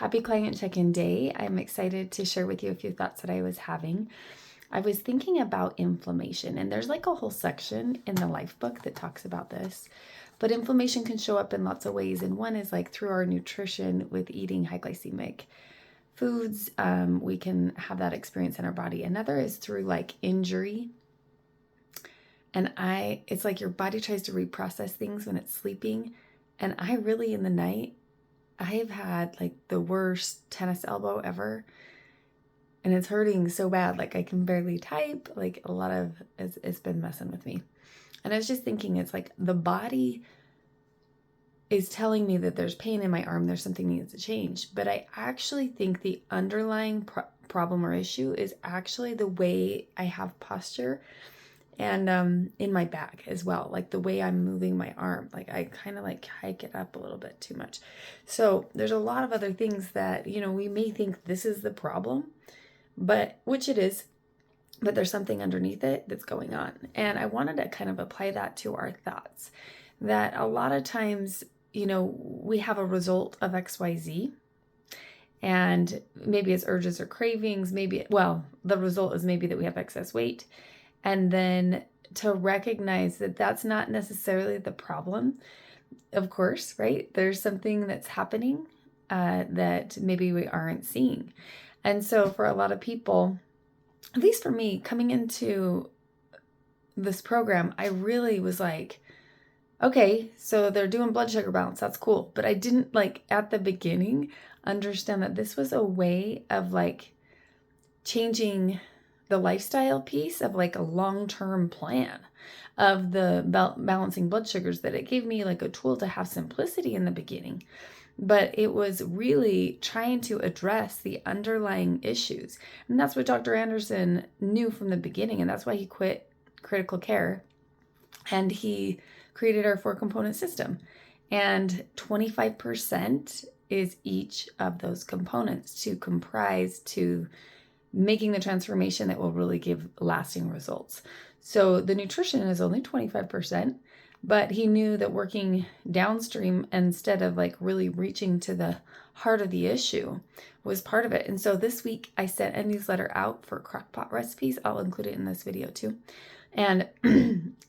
Happy Client Check-in Day. I'm excited to share with you a few thoughts that I was having. I was thinking about inflammation, and there's like a whole section in the Life book that talks about this. But inflammation can show up in lots of ways, and one is like through our nutrition with eating high glycemic foods. We can have that experience in our body. Another is through like injury. And it's like your body tries to reprocess things when it's sleeping. And I really, in the night, I've had like the worst tennis elbow ever, and it's hurting so bad. Like I can barely type. Like a lot of it's been messing with me. And I was just thinking, it's like the body is telling me that there's pain in my arm. There's something needs to change. But I actually think the underlying problem or issue is actually the way I have posture. And in my back as well, like the way I'm moving my arm, like I kind of like hike it up a little bit too much. So there's a lot of other things that, we may think this is the problem, which it is, but there's something underneath it that's going on. And I wanted to kind of apply that to our thoughts, that a lot of times, we have a result of XYZ. And maybe it's urges or cravings. The result is maybe that we have excess weight. And then to recognize that that's not necessarily the problem, of course, right? There's something that's happening that maybe we aren't seeing. And so for a lot of people, at least for me, coming into this program, I really was like, okay, so they're doing blood sugar balance. That's cool. But I didn't at the beginning understand that this was a way of changing the lifestyle piece of a long-term plan of the balancing blood sugars, that it gave me a tool to have simplicity in the beginning. But it was really trying to address the underlying issues. And that's what Dr. Anderson knew from the beginning. And that's why he quit critical care and he created our 4-component system. And 25% is each of those components to comprise to making the transformation that will really give lasting results. So the nutrition is only 25%, but he knew that working downstream instead of really reaching to the heart of the issue was part of it. And so this week I sent a newsletter out for crock pot recipes. I'll include it in this video too. And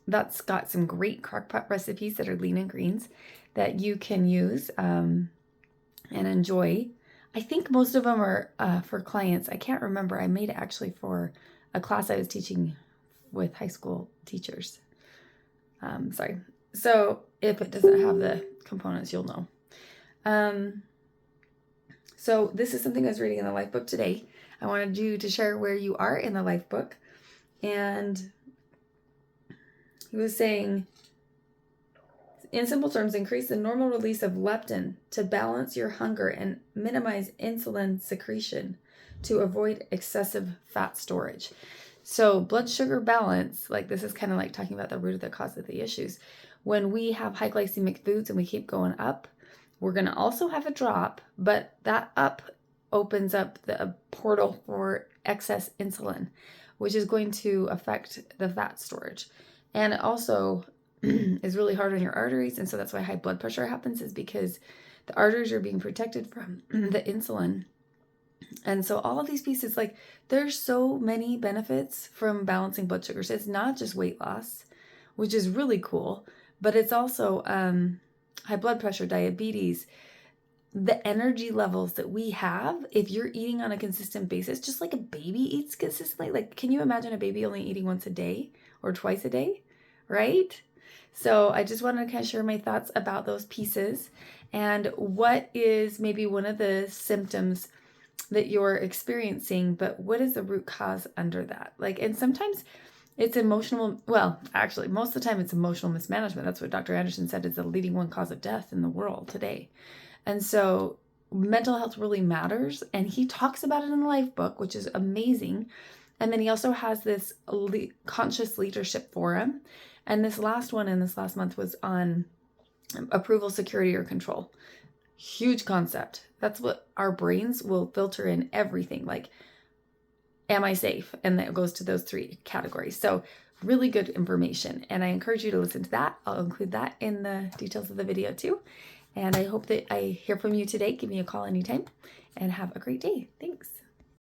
that's got some great crock pot recipes that are lean and greens that you can use and enjoy. I think most of them are for clients. I can't remember. I made it actually for a class I was teaching with high school teachers. Sorry. So if it doesn't have the components, you'll know. So this is something I was reading in the Life book today. I wanted you to share where you are in the Life book. And he was saying, in simple terms, increase the normal release of leptin to balance your hunger and minimize insulin secretion to avoid excessive fat storage. So blood sugar balance, this is kind of like talking about the root of the cause of the issues. When we have high glycemic foods and we keep going up, we're going to also have a drop, but that up opens up the portal for excess insulin, which is going to affect the fat storage. And it also is really hard on your arteries. And so that's why high blood pressure happens, is because the arteries are being protected from the insulin. And so all of these pieces, there's so many benefits from balancing blood sugars. It's not just weight loss, which is really cool, but it's also high blood pressure, diabetes, the energy levels that we have if you're eating on a consistent basis, just like a baby eats consistently. Can you imagine a baby only eating once a day or twice a day, right? So I just wanted to kind of share my thoughts about those pieces and what is maybe one of the symptoms that you're experiencing, but what is the root cause under that? And sometimes it's emotional. Well, actually, most of the time it's emotional mismanagement. That's what Dr. Anderson said is the leading one cause of death in the world today. And so mental health really matters. And he talks about it in the Life book, which is amazing. And then he also has this conscious leadership forum. And this last one in this last month was on approval, security, or control. Huge concept. That's what our brains will filter in everything. Am I safe? And that goes to those 3 categories. So really good information. And I encourage you to listen to that. I'll include that in the details of the video too. And I hope that I hear from you today. Give me a call anytime and have a great day. Thanks.